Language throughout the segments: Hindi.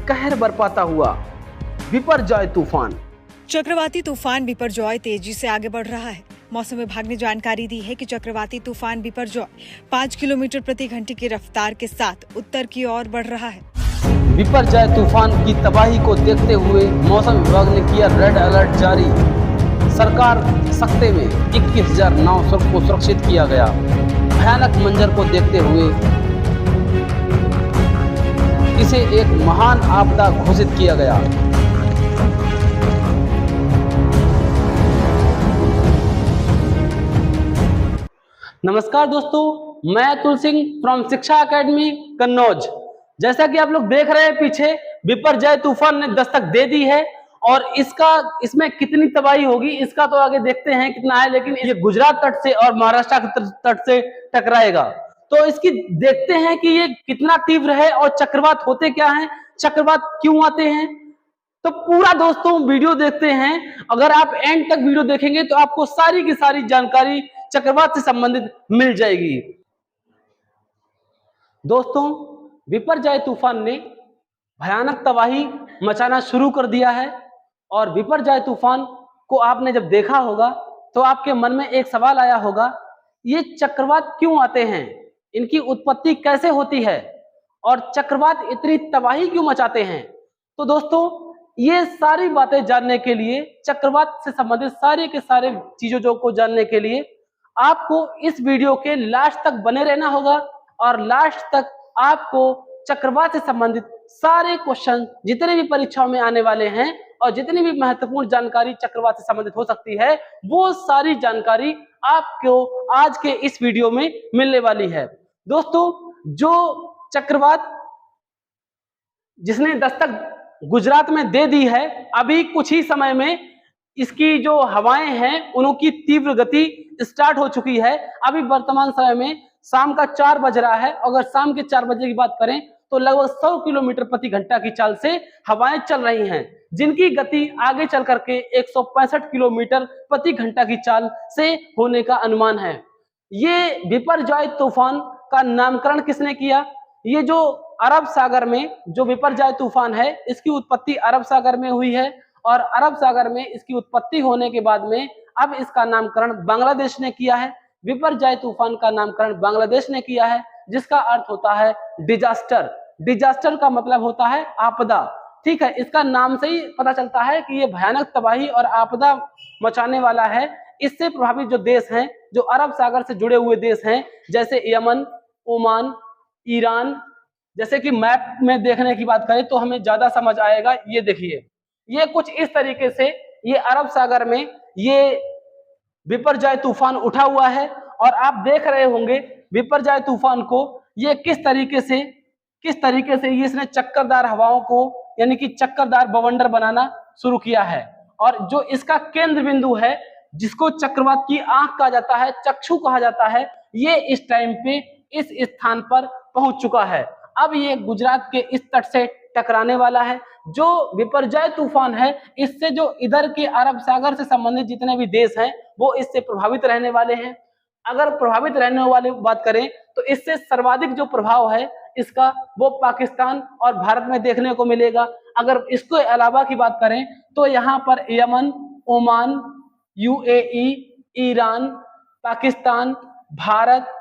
कहर बरपाता हुआ बिपरजॉय तूफान। चक्रवाती तूफान बिपरजॉय तेजी से आगे बढ़ रहा है। मौसम विभाग ने जानकारी दी है कि चक्रवाती तूफान बिपरजॉय 5 किलोमीटर प्रति घंटे की रफ्तार के साथ उत्तर की ओर बढ़ रहा है। बिपरजॉय तूफान की तबाही को देखते हुए मौसम विभाग ने किया रेड अलर्ट जारी। सरकार सख्ते में 21,000 नाव को सुरक्षित किया गया। भयानक मंजर को देखते हुए इसे एक महान आपदा घोषित किया गया। नमस्कार दोस्तों, मैं अतुल सिंह फ्रॉम शिक्षा एकेडमी कन्नौज। जैसा कि आप लोग देख रहे हैं पीछे, बिपरजॉय तूफान ने दस्तक दे दी है और इसमें कितनी तबाही होगी इसका तो आगे देखते हैं कितना है, लेकिन ये गुजरात तट से और महाराष्ट्र के तट से टकराएगा तो इसकी देखते हैं कि ये कितना तीव्र है और चक्रवात होते क्या हैं, चक्रवात क्यों आते हैं। तो पूरा दोस्तों वीडियो देखते हैं। अगर आप एंड तक वीडियो देखेंगे तो आपको सारी की सारी जानकारी चक्रवात से संबंधित मिल जाएगी। दोस्तों, बिपरजॉय तूफान ने भयानक तबाही मचाना शुरू कर दिया है और बिपरजॉय तूफान को आपने जब देखा होगा तो आपके मन में एक सवाल आया होगा, ये चक्रवात क्यों आते हैं, इनकी उत्पत्ति कैसे होती है और चक्रवात इतनी तबाही क्यों मचाते हैं। तो दोस्तों, ये सारी बातें जानने के लिए, चक्रवात से संबंधित सारे के सारे चीजों को जानने के लिए आपको इस वीडियो के लास्ट तक बने रहना होगा और लास्ट तक आपको चक्रवात से संबंधित सारे क्वेश्चन जितने भी परीक्षाओं में आने वाले हैं और जितनी भी महत्वपूर्ण जानकारी चक्रवात से संबंधित हो सकती है वो सारी जानकारी आपको आज के इस वीडियो में मिलने वाली है। दोस्तों, जो चक्रवात जिसने दस्तक गुजरात में दे दी है, अभी कुछ ही समय में इसकी जो हवाएं हैं उनकी तीव्र गति स्टार्ट हो चुकी है। अभी वर्तमान समय में शाम का 4 बज रहा है। अगर शाम के 4 बजे की बात करें तो लगभग 100 किलोमीटर प्रति घंटा की चाल से हवाएं चल रही हैं, जिनकी गति आगे चल करके 165 किलोमीटर प्रति घंटा की चाल से होने का अनुमान है। ये बिपरजॉय तूफान का नामकरण किसने किया? ये जो अरब सागर में जो बिपरजॉय तूफान है, इसकी उत्पत्ति अरब सागर में हुई है और अरब सागर में इसकी उत्पत्ति होने के बाद में अब इसका नामकरण बांग्लादेश ने किया है। बिपरजॉय तूफान का नामकरण बांग्लादेश ने किया है, जिसका अर्थ होता है डिजास्टर। डिजास्टर का मतलब होता है आपदा। ठीक है, इसका नाम से ही पता चलता है कि ये भयानक तबाही और आपदा मचाने वाला है। इससे प्रभावित जो देश हैं, जो अरब सागर से जुड़े हुए देश हैं, जैसे यमन, ओमान, ईरान, जैसे कि मैप में देखने की बात करें तो हमें ज्यादा समझ आएगा। ये देखिए, ये कुछ इस तरीके से ये अरब सागर में ये बिपरजॉय तूफान उठा हुआ है और आप देख रहे होंगे बिपरजॉय तूफान को ये किस तरीके से ये इसने चक्करदार हवाओं को यानी कि चक्करदार बवंडर बनाना शुरू किया है। और जो इसका केंद्र बिंदु है, जिसको चक्रवात की आंख कहा जाता है, चक्षु कहा जाता है, ये इस टाइम पे इस स्थान पर पहुंच चुका है। अब ये गुजरात के इस तट से टकराने वाला है। जो बिपरजॉय तूफान है, इससे जो इधर के अरब सागर से संबंधित जितने भी देश हैं वो इससे प्रभावित रहने वाले हैं। अगर प्रभावित रहने वाली बात करें तो इससे सर्वाधिक जो प्रभाव है इसका वो पाकिस्तान और भारत में देखने को मिलेगा। अगर इसके अलावा की बात करें तो यहाँ पर Yemen, Oman, UAE, Iran, Pakistan, Bharat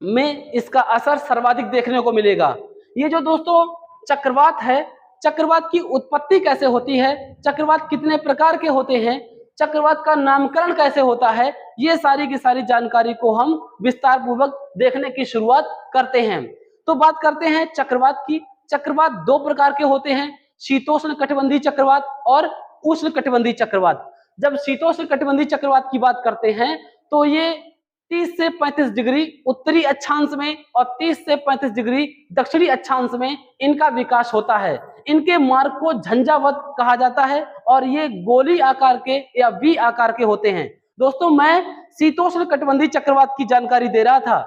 में इसका असर सर्वाधिक देखने को मिलेगा। ये जो दोस्तों चक्रवात है, चक्रवात की उत्पत्ति कैसे होती है, चक्रवात कितने प्रकार के होते हैं, चक्रवात का नामकरण कैसे होता है, ये सारी की सारी जानकारी को हम विस्तार पूर्वक देखने की शुरुआत करते हैं। तो बात करते हैं चक्रवात की। चक्रवात 2 प्रकार के होते हैं, शीतोष्ण कटिबंधीय चक्रवात और उष्ण कटिबंधीय चक्रवात। जब शीतोष्ण कटिबंधीय चक्रवात की बात करते हैं तो ये 30 से 35 डिग्री उत्तरी अक्षांश में और 30 से 35 डिग्री दक्षिणी अक्षांश में इनका विकास होता है। इनके मार्ग को झंझावत कहा जाता है और ये गोली आकार के या वी आकार के होते हैं। दोस्तों, मैं शीतोष्ण कटिबंधीय चक्रवात की जानकारी दे रहा था,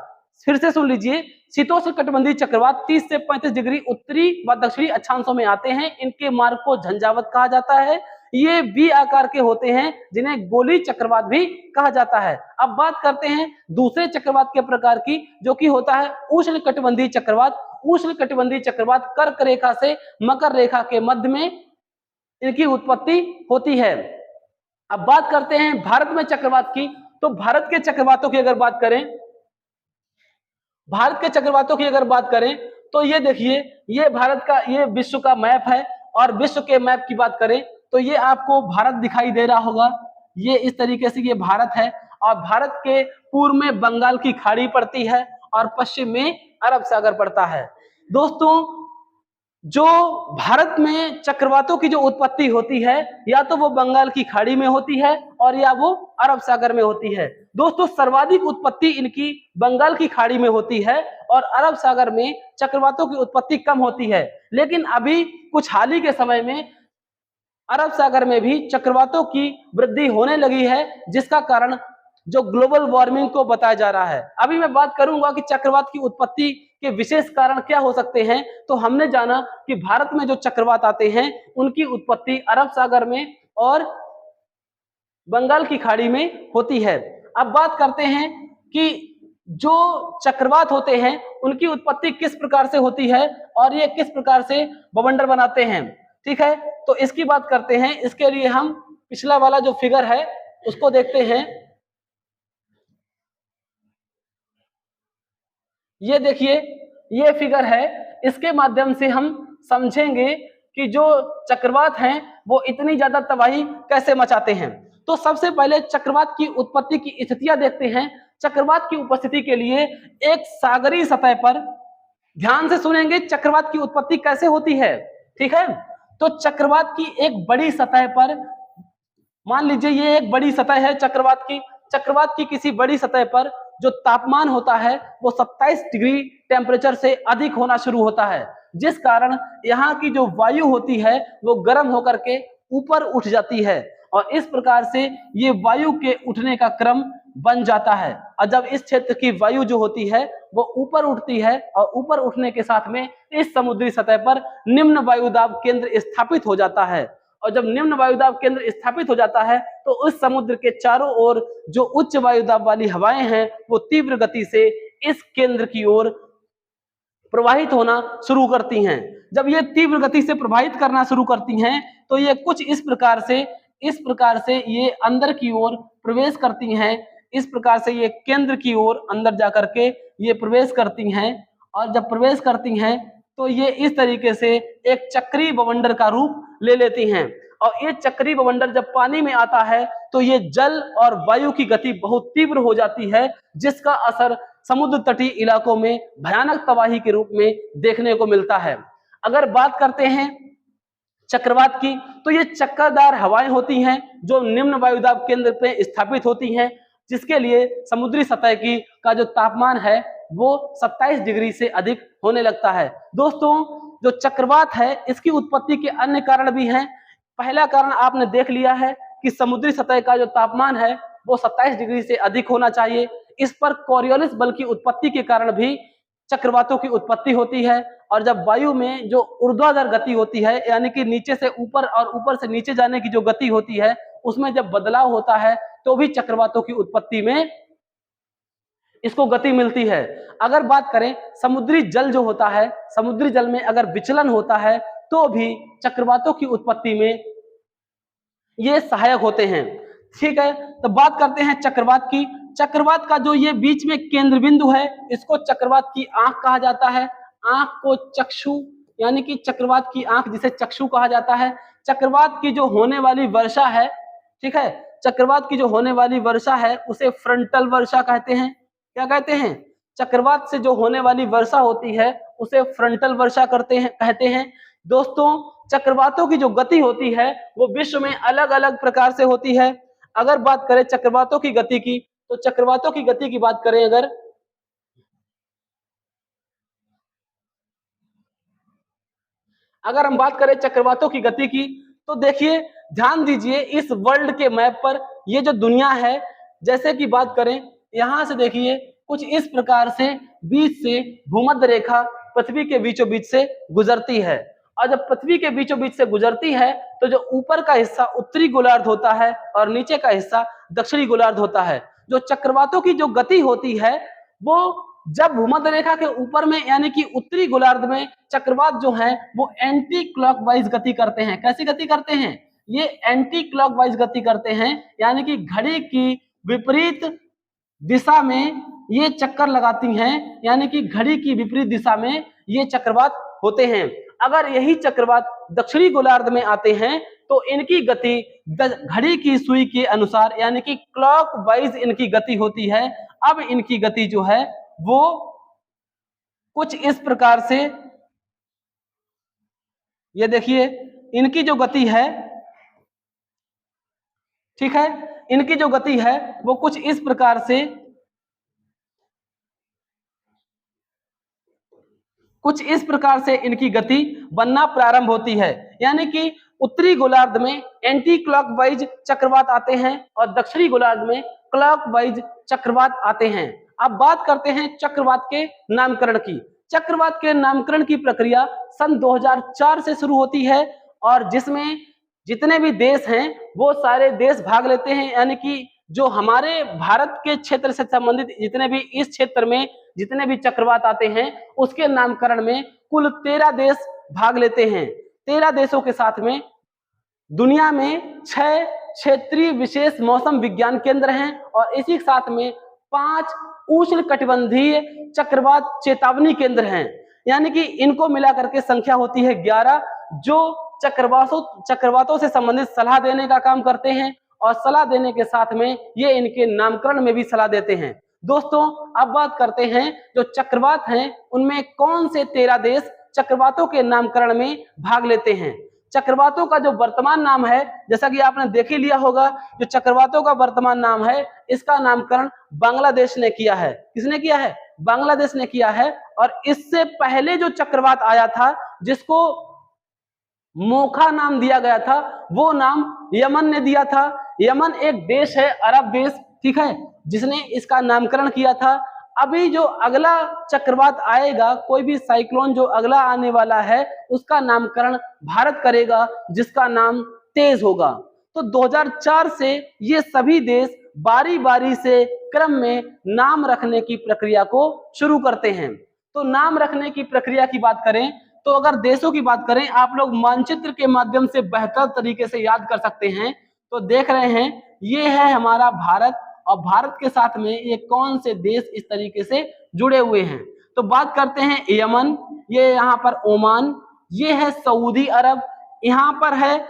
फिर से सुन लीजिए। शीतोष्ण कटिबंधीय चक्रवात 30 से 35 डिग्री उत्तरी व दक्षिणी अक्षांशों में आते हैं। इनके मार्ग को झंझावत कहा जाता है। ये वी आकार के होते हैं, जिन्हें गोली चक्रवात भी कहा जाता है। अब बात करते हैं दूसरे चक्रवात के प्रकार की, जो कि होता है उष्ण कटिबंधीय चक्रवात। उष्णकटिबंधीय चक्रवात कर्क रेखा से मकर रेखा के मध्य में इनकी उत्पत्ति होती है। अब बात करते हैं भारत में चक्रवात की। तो भारत के चक्रवातों की अगर बात करें, भारत के चक्रवातों की अगर बात करें तो ये देखिए, ये भारत का, ये विश्व का मैप है, और विश्व के मैप की बात करें तो ये आपको भारत दिखाई दे रहा होगा। ये इस तरीके से ये भारत है, और भारत के पूर्व में बंगाल की खाड़ी पड़ती है और पश्चिम में अरब सागर पड़ता है। दोस्तों, जो भारत में चक्रवातों की जो उत्पत्ति होती है, या तो वो बंगाल की खाड़ी में होती है और या वो अरब सागर में होती है। दोस्तों, सर्वाधिक उत्पत्ति इनकी बंगाल की खाड़ी में होती है और अरब सागर में चक्रवातों की उत्पत्ति कम होती है। लेकिन अभी कुछ हाल ही के समय में अरब सागर में भी चक्रवातों की वृद्धि होने लगी है, जिसका कारण जो ग्लोबल वार्मिंग को बताया जा रहा है। अभी मैं बात करूंगा कि चक्रवात की उत्पत्ति के विशेष कारण क्या हो सकते हैं। तो हमने जाना कि भारत में जो चक्रवात आते हैं उनकी उत्पत्ति अरब सागर में और बंगाल की खाड़ी में होती है। अब बात करते हैं कि जो चक्रवात होते हैं उनकी उत्पत्ति किस प्रकार से होती है और ये किस प्रकार से बवंडर बनाते हैं। ठीक है, तो इसकी बात करते हैं। इसके लिए हम पिछला वाला जो फिगर है उसको देखते हैं। ये देखिए, ये फिगर है, इसके माध्यम से हम समझेंगे कि जो चक्रवात हैं वो इतनी ज्यादा तबाही कैसे मचाते हैं। तो सबसे पहले चक्रवात की उत्पत्ति की स्थितियां देखते हैं। चक्रवात की उपस्थिति के लिए एक सागरीय सतह पर, ध्यान से सुनेंगे, चक्रवात की उत्पत्ति कैसे होती है। ठीक है, तो चक्रवात की एक बड़ी सतह पर, मान लीजिए ये एक बड़ी सतह है चक्रवात की। चक्रवात की किसी बड़ी सतह पर जो तापमान होता है वो 27 डिग्री टेम्परेचर से अधिक होना शुरू होता है, जिस कारण यहाँ की जो वायु होती है वो गर्म होकर के ऊपर उठ जाती है, और इस प्रकार से ये वायु के उठने का क्रम बन जाता है। और जब इस क्षेत्र की वायु जो होती है वो ऊपर उठती है, और ऊपर उठने के साथ में इस समुद्री सतह पर निम्न वायुदाब केंद्र स्थापित हो जाता है, और जब निम्न वायुदाब केंद्र स्थापित हो जाता है तो उस समुद्र के चारों ओर जो उच्च वायुदाब वाली हवाएं हैं वो तीव्र गति से इस केंद्र की ओर प्रवाहित होना शुरू करती हैं। जब ये तीव्र गति से प्रवाहित करना शुरू करती हैं तो ये कुछ इस प्रकार से ये अंदर की ओर प्रवेश करती हैं। इस प्रकार से ये केंद्र की ओर अंदर जाकर के ये प्रवेश करती हैं, और जब प्रवेश करती हैं तो ये इस तरीके से एक चक्रीय बवंडर का रूप ले लेती हैं। और ये चक्रीय बवंडर जब पानी में आता है तो ये जल और वायु की गति बहुत तीव्र हो जाती है, जिसका असर समुद्र तटीय इलाकों में भयानक तबाही के रूप में देखने को मिलता है। अगर बात करते हैं चक्रवात की, तो ये चक्करदार हवाएं होती हैं जो निम्न वायुदाब केंद्र पे स्थापित होती हैं, जिसके लिए समुद्री सतह की का जो तापमान है वो 27 डिग्री से अधिक होने लगता है। दोस्तों, जो चक्रवात है इसकी उत्पत्ति के अन्य कारण भी हैं। पहला कारण आपने देख लिया है कि समुद्री सतह का जो तापमान है वो 27 डिग्री से अधिक होना चाहिए। इस पर कोरियोलिस बल की उत्पत्ति के कारण भी चक्रवातों की उत्पत्ति होती है, और जब वायु में जो ऊर्ध्वाधर गति होती है, यानी कि नीचे से ऊपर और ऊपर से नीचे जाने की जो गति होती है, उसमें जब बदलाव होता है तो भी चक्रवातों की उत्पत्ति में इसको गति मिलती है। अगर बात करें समुद्री जल जो होता है, समुद्री जल में अगर विचलन होता है तो भी चक्रवातों की उत्पत्ति में ये सहायक होते हैं। ठीक है, तो बात करते हैं चक्रवात की। चक्रवात का जो ये बीच में केंद्र बिंदु है इसको चक्रवात की आंख कहा जाता है। आंख को चक्षु, यानी कि चक्रवात की आंख जिसे चक्षु कहा जाता है। चक्रवात की जो होने वाली वर्षा है, ठीक है, चक्रवात की जो होने वाली वर्षा है उसे फ्रंटल वर्षा कहते हैं। क्या कहते हैं? चक्रवात से जो होने वाली वर्षा होती है उसे फ्रंटल वर्षा कहते हैं। दोस्तों, चक्रवातों की जो गति होती है वो विश्व में अलग अलग प्रकार से होती है। अगर बात करें चक्रवातों की गति की, तो चक्रवातों की गति की बात करें अगर हम बात करें चक्रवातों की गति की, तो देखिए, ध्यान दीजिए, इस वर्ल्ड के मैप पर ये जो दुनिया है, जैसे कि बात करें यहां से, देखिए कुछ इस प्रकार से बीच से भूमध्य रेखा पृथ्वी के बीचों बीच से गुजरती है, और जब पृथ्वी के बीचों बीच से गुजरती है तो जो ऊपर का हिस्सा उत्तरी गोलार्ध होता है और नीचे का हिस्सा दक्षिणी गोलार्ध होता है। जो चक्रवातों की जो गति होती है वो जब भूमध्य रेखा के ऊपर में यानी कि उत्तरी गोलार्ध में चक्रवात जो है वो एंटी क्लॉकवाइज गति करते हैं। कैसी गति करते हैं? ये एंटी क्लॉकवाइज गति करते हैं, यानी कि घड़ी की विपरीत दिशा में ये चक्कर लगाती हैं, यानी कि घड़ी की विपरीत दिशा में ये चक्रवात होते हैं। अगर यही चक्रवात दक्षिणी गोलार्ध में आते हैं तो इनकी गति घड़ी की सुई के अनुसार यानी कि क्लॉकवाइज इनकी गति होती है। अब इनकी गति जो है वो कुछ इस प्रकार से, ये देखिए इनकी जो गति है, ठीक है, इनकी जो गति है वो कुछ इस प्रकार से इनकी गति बनना प्रारंभ होती है। यानी कि उत्तरी गोलार्ध में एंटी क्लॉकवाइज चक्रवात आते हैं और दक्षिणी गोलार्ध में क्लॉकवाइज चक्रवात आते हैं। अब बात करते हैं चक्रवात के नामकरण की। चक्रवात के नामकरण की प्रक्रिया सन 2004 से शुरू होती है और जिसमें जितने भी देश हैं वो सारे देश भाग लेते हैं। यानी कि जो हमारे भारत के क्षेत्र से संबंधित जितने भी इस क्षेत्र में जितने भी चक्रवात आते हैं उसके नामकरण में कुल 13 देश भाग लेते हैं। 13 देशों के साथ में दुनिया में 6 क्षेत्रीय विशेष मौसम विज्ञान केंद्र हैं और इसी के साथ में 5 उष्णकटिबंधीय चक्रवात चेतावनी केंद्र हैं। यानी कि इनको मिला करके संख्या होती है 11, जो चक्रवातों से संबंधित सलाह देने का काम करते हैं और सलाह देने के साथ में ये इनके नामकरण में भी सलाह देते हैं। दोस्तों अब बात करते हैं जो चक्रवात हैं उनमें कौन से 13 देश चक्रवातों के नामकरण में भाग लेते हैं। चक्रवातों का जो वर्तमान नाम है, जैसा कि आपने देख ही लिया होगा, जो चक्रवातों का वर्तमान नाम है इसका नामकरण बांग्लादेश ने किया है। किसने किया है? बांग्लादेश ने किया है। और इससे पहले जो चक्रवात आया था जिसको मोखा नाम दिया गया था वो नाम यमन ने दिया था। यमन एक देश है, अरब देश, ठीक है, जिसने इसका नामकरण किया था। अभी जो अगला चक्रवात आएगा, कोई भी साइक्लोन जो अगला आने वाला है उसका नामकरण भारत करेगा जिसका नाम तेज होगा। तो 2004 से ये सभी देश बारी बारी से क्रम में नाम रखने की प्रक्रिया को शुरू करते हैं। तो नाम रखने की प्रक्रिया की बात करें तो अगर देशों की बात करें, आप लोग मानचित्र के माध्यम से बेहतर तरीके से याद कर सकते हैं। तो देख रहे हैं ये है हमारा भारत और भारत के साथ में ये कौन से देश इस तरीके से जुड़े हुए हैं। तो बात करते हैं यमन, ये यहाँ पर ओमान, ये है सऊदी अरब, यहाँ पर है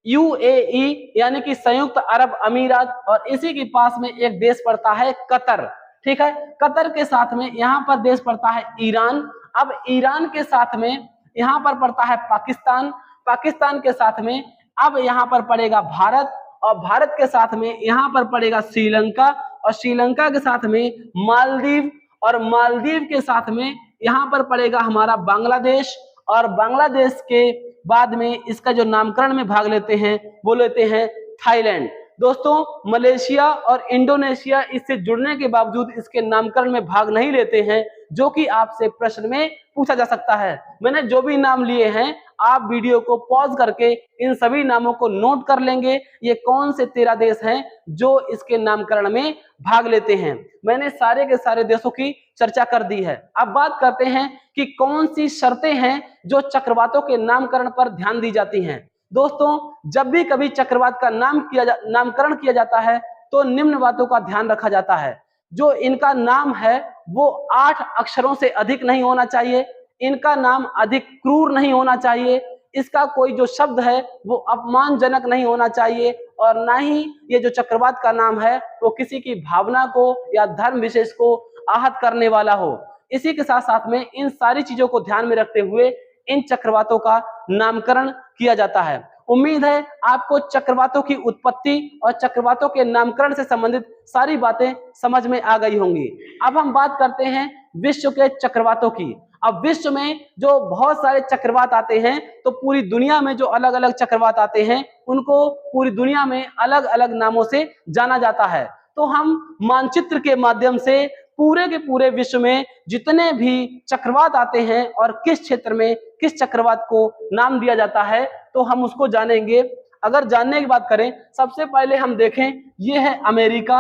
यूएई यानी कि संयुक्त अरब अमीरात और इसी के पास में एक देश पड़ता है कतर, ठीक है। कतर के साथ में यहाँ पर देश पड़ता है ईरान। अब ईरान के साथ में यहाँ पर पड़ता है पाकिस्तान, पाकिस्तान के साथ में अब यहाँ पर पड़ेगा भारत और भारत के साथ में यहाँ पर पड़ेगा श्रीलंका और श्रीलंका के साथ में मालदीव और मालदीव के साथ में यहाँ पर पड़ेगा हमारा बांग्लादेश और बांग्लादेश के बाद में इसका जो नामकरण में भाग लेते हैं वो लेते हैं थाईलैंड। दोस्तों मलेशिया और इंडोनेशिया इससे जुड़ने के बावजूद इसके नामकरण में भाग नहीं लेते हैं, जो कि आपसे प्रश्न में पूछा जा सकता है। मैंने जो भी नाम लिए हैं आप वीडियो को पॉज करके इन सभी नामों को नोट कर लेंगे। ये कौन से 13 देश हैं जो इसके नामकरण में भाग लेते हैं। मैंने सारे के सारे देशों की चर्चा कर दी है। अब बात करते हैं कि कौन सी शर्तें हैं जो चक्रवातों के नामकरण पर ध्यान दी जाती हैं। दोस्तों जब भी कभी चक्रवात का नामकरण किया जाता है तो निम्न बातों का ध्यान रखा जाता है। जो इनका नाम है वो 8 अक्षरों से अधिक नहीं होना चाहिए, इनका नाम अधिक क्रूर नहीं होना चाहिए, इसका कोई जो शब्द है वो अपमानजनक नहीं होना चाहिए और ना ही ये जो चक्रवात का नाम है वो किसी की भावना को या धर्म विशेष को आहत करने वाला हो। इसी के साथ साथ में इन सारी चीजों को ध्यान में रखते हुए इन चक्रवातों का नामकरण किया जाता है। उम्मीद है आपको चक्रवातों की उत्पत्ति और चक्रवातों के नामकरण से संबंधित सारी बातें समझ में आ गई होंगी। अब हम बात करते हैं विश्व के चक्रवातों की। अब विश्व में जो बहुत सारे चक्रवात आते हैं तो पूरी दुनिया में जो अलग अलग चक्रवात आते हैं उनको पूरी दुनिया में अलग अलग नामों से जाना जाता है। तो हम मानचित्र के माध्यम से पूरे के पूरे विश्व में जितने भी चक्रवात आते हैं और किस क्षेत्र में किस चक्रवात को नाम दिया जाता है तो हम उसको जानेंगे। अगर जानने की बात करें सबसे पहले हम देखें ये है अमेरिका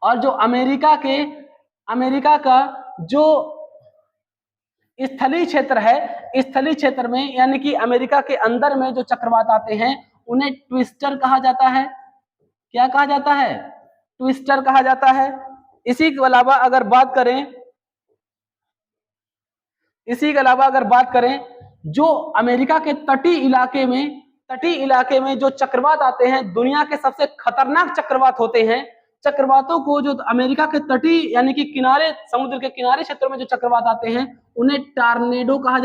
और जो अमेरिका के अमेरिका का जो स्थलीय क्षेत्र है, स्थलीय क्षेत्र में यानी कि अमेरिका के अंदर में जो चक्रवात आते हैं उन्हें ट्विस्टर कहा जाता है। क्या कहा जाता है? ट्विस्टर कहा जाता है। इसी के अलावा अगर बात करें जो अमेरिका के तटीय इलाके में जो चक्रवात आते हैं, दुनिया के सबसे खतरनाक चक्रवात होते हैं। चक्रवातों को जो अमेरिका के तटीय यानी कि किनारे, समुद्र के किनारे क्षेत्रों में जो चक्रवात आते हैं उन्हें टॉर्नेडो कहा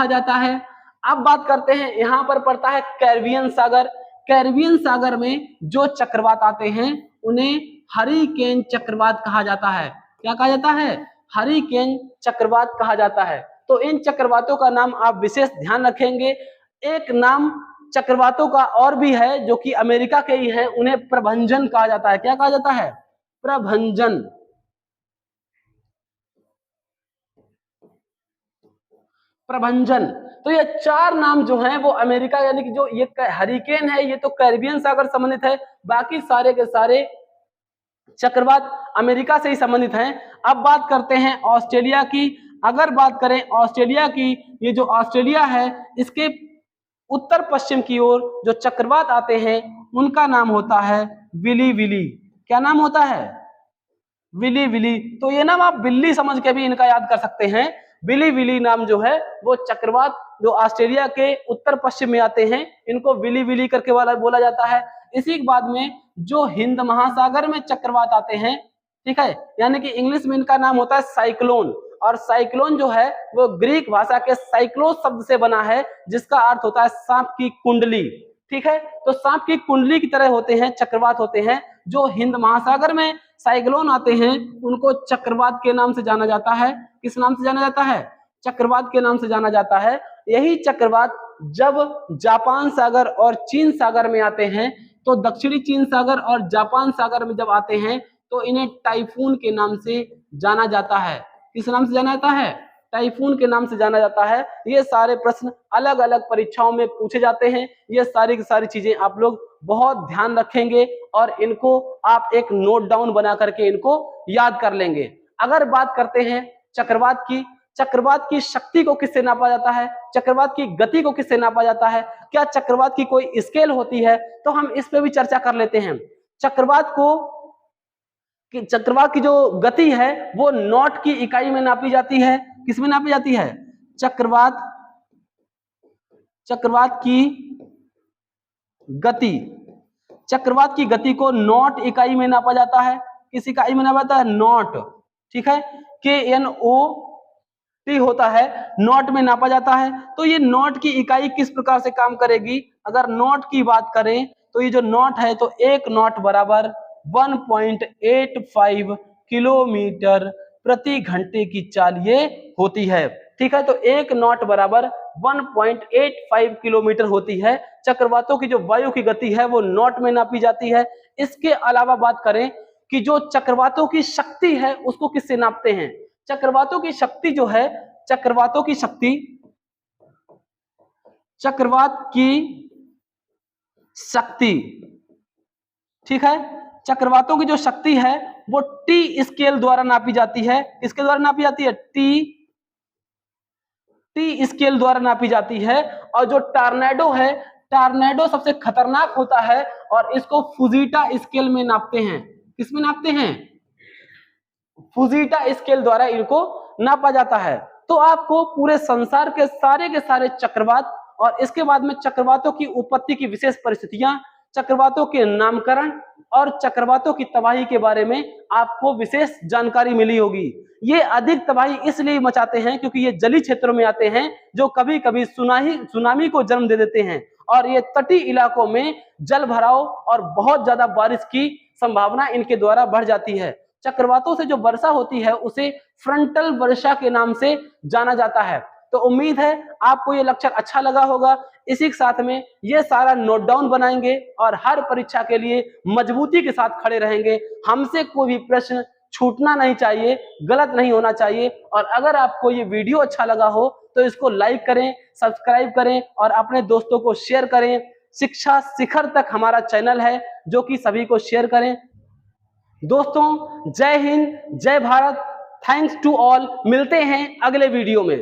जाता है। अब बात करते हैं, यहां पर पड़ता है कैरिबियन सागर। कैरिबियन सागर में जो चक्रवात आते हैं उन्हें हरिकेन चक्रवात कहा जाता है। क्या कहा जाता है? हरिकेन चक्रवात कहा जाता है। तो इन चक्रवातों का नाम आप विशेष ध्यान रखेंगे। एक नाम चक्रवातों का और भी है जो कि अमेरिका के ही है, उन्हें प्रभंजन कहा जाता है। क्या कहा जाता है? प्रभंजन। तो ये चार नाम जो हैं वो अमेरिका यानी कि जो ये हरिकेन है ये तो कैरिबियन सागर संबंधित है, बाकी सारे के सारे चक्रवात अमेरिका से ही संबंधित हैं। अब बात करते हैं ऑस्ट्रेलिया की। अगर बात करें ऑस्ट्रेलिया की, ये जो ऑस्ट्रेलिया है इसके उत्तर पश्चिम की ओर जो चक्रवात आते हैं उनका नाम होता है विली विली। क्या नाम होता है? Willy Willy. तो ये नाम आप बिल्ली समझ के भी इनका याद कर सकते हैं। विली विली नाम जो है वो चक्रवात जो ऑस्ट्रेलिया के उत्तर पश्चिम में आते हैं इनको विली विली करके वाला बोला जाता है। इसी के बाद में जो हिंद महासागर में चक्रवात आते हैं, ठीक है, यानी कि इंग्लिश में इनका नाम होता है साइक्लोन। और साइक्लोन जो है वो ग्रीक भाषा के साइक्लोस शब्द से बना है जिसका अर्थ होता है सांप की कुंडली। ठीक है, तो सांप की कुंडली की तरह होते हैं चक्रवात होते हैं। जो हिंद महासागर में साइक्लोन आते हैं उनको चक्रवात के नाम से जाना जाता है। किस नाम से जाना जाता है? चक्रवात के नाम से जाना जाता है। यही चक्रवात जब जापान सागर और चीन सागर में आते हैं, तो दक्षिणी चीन सागर और जापान सागर में जब आते हैं तो इन्हें टाइफून के नाम से जाना जाता है। किस नाम से जाना जाता है? टाइफून के नाम से जाना जाता है। ये सारे प्रश्न अलग अलग परीक्षाओं में पूछे जाते हैं। ये सारी की सारी चीजें आप लोग बहुत ध्यान रखेंगे और इनको आप एक नोट डाउन बना करके इनको याद कर लेंगे। अगर बात करते हैं चक्रवात की शक्ति को किससे नापा जाता है? चक्रवात की गति को किससे नापा जाता है? क्या चक्रवात की कोई स्केल होती है? तो हम इस पे भी चर्चा कर लेते हैं। चक्रवात की जो गति है वो नॉट की इकाई में नापी जाती है। किसमें नापी जाती है? चक्रवात की गति को नॉट इकाई में नापा जाता है। किस इकाई में नापा जाता है? नॉट। ठीक है, KNOT होता है, नॉट में नापा जाता है। तो ये नॉट की इकाई किस प्रकार से काम करेगी? अगर नॉट की बात करें तो ये जो नॉट है तो एक नॉट बराबर 1.85 किलोमीटर प्रति घंटे की चाल ये होती है। ठीक है, तो एक नॉट बराबर 1.85 किलोमीटर होती है। चक्रवातों की जो वायु की गति है वो नॉट में नापी जाती है। इसके अलावा बात करें कि जो चक्रवातों की शक्ति है उसको किससे नापते हैं? चक्रवातों की शक्ति जो है, चक्रवात की शक्ति, ठीक है, चक्रवातों की जो शक्ति है वो टी स्केल द्वारा नापी जाती है। किसके द्वारा नापी जाती है? टी स्केल द्वारा नापी जाती है। और जो टॉर्नेडो है, टॉर्नेडो सबसे खतरनाक होता है और इसको फुजीटा स्केल में नापते हैं। किसमें नापते हैं? फुजीटा स्केल द्वारा इनको नापा जाता है। तो आपको पूरे संसार के सारे चक्रवात और इसके बाद में चक्रवातों की उत्पत्ति की विशेष परिस्थितियां, चक्रवातों के नामकरण और चक्रवातों की तबाही के बारे में आपको विशेष जानकारी मिली होगी। ये अधिक तबाही इसलिए मचाते हैं क्योंकि ये जलीय क्षेत्रों में आते हैं जो कभी कभी सुनामी को जन्म दे देते हैं और ये तटीय इलाकों में जल भराव और बहुत ज्यादा बारिश की संभावना इनके द्वारा बढ़ जाती है। चक्रवातों से जो वर्षा होती है उसे फ्रंटल वर्षा के नाम से जाना जाता है। तो उम्मीद है आपको ये लेक्चर अच्छा लगा होगा। इसी के साथ में ये सारा नोट डाउन बनाएंगे और हर परीक्षा के लिए मजबूती के साथ खड़े रहेंगे। हमसे कोई भी प्रश्न छूटना नहीं चाहिए, गलत नहीं होना चाहिए। और अगर आपको ये वीडियो अच्छा लगा हो तो इसको लाइक करें, सब्सक्राइब करें और अपने दोस्तों को शेयर करें। शिक्षा शिखर तक हमारा चैनल है जो कि सभी को शेयर करें। दोस्तों जय हिंद, जय भारत, थैंक्स टू ऑल। मिलते हैं अगले वीडियो में।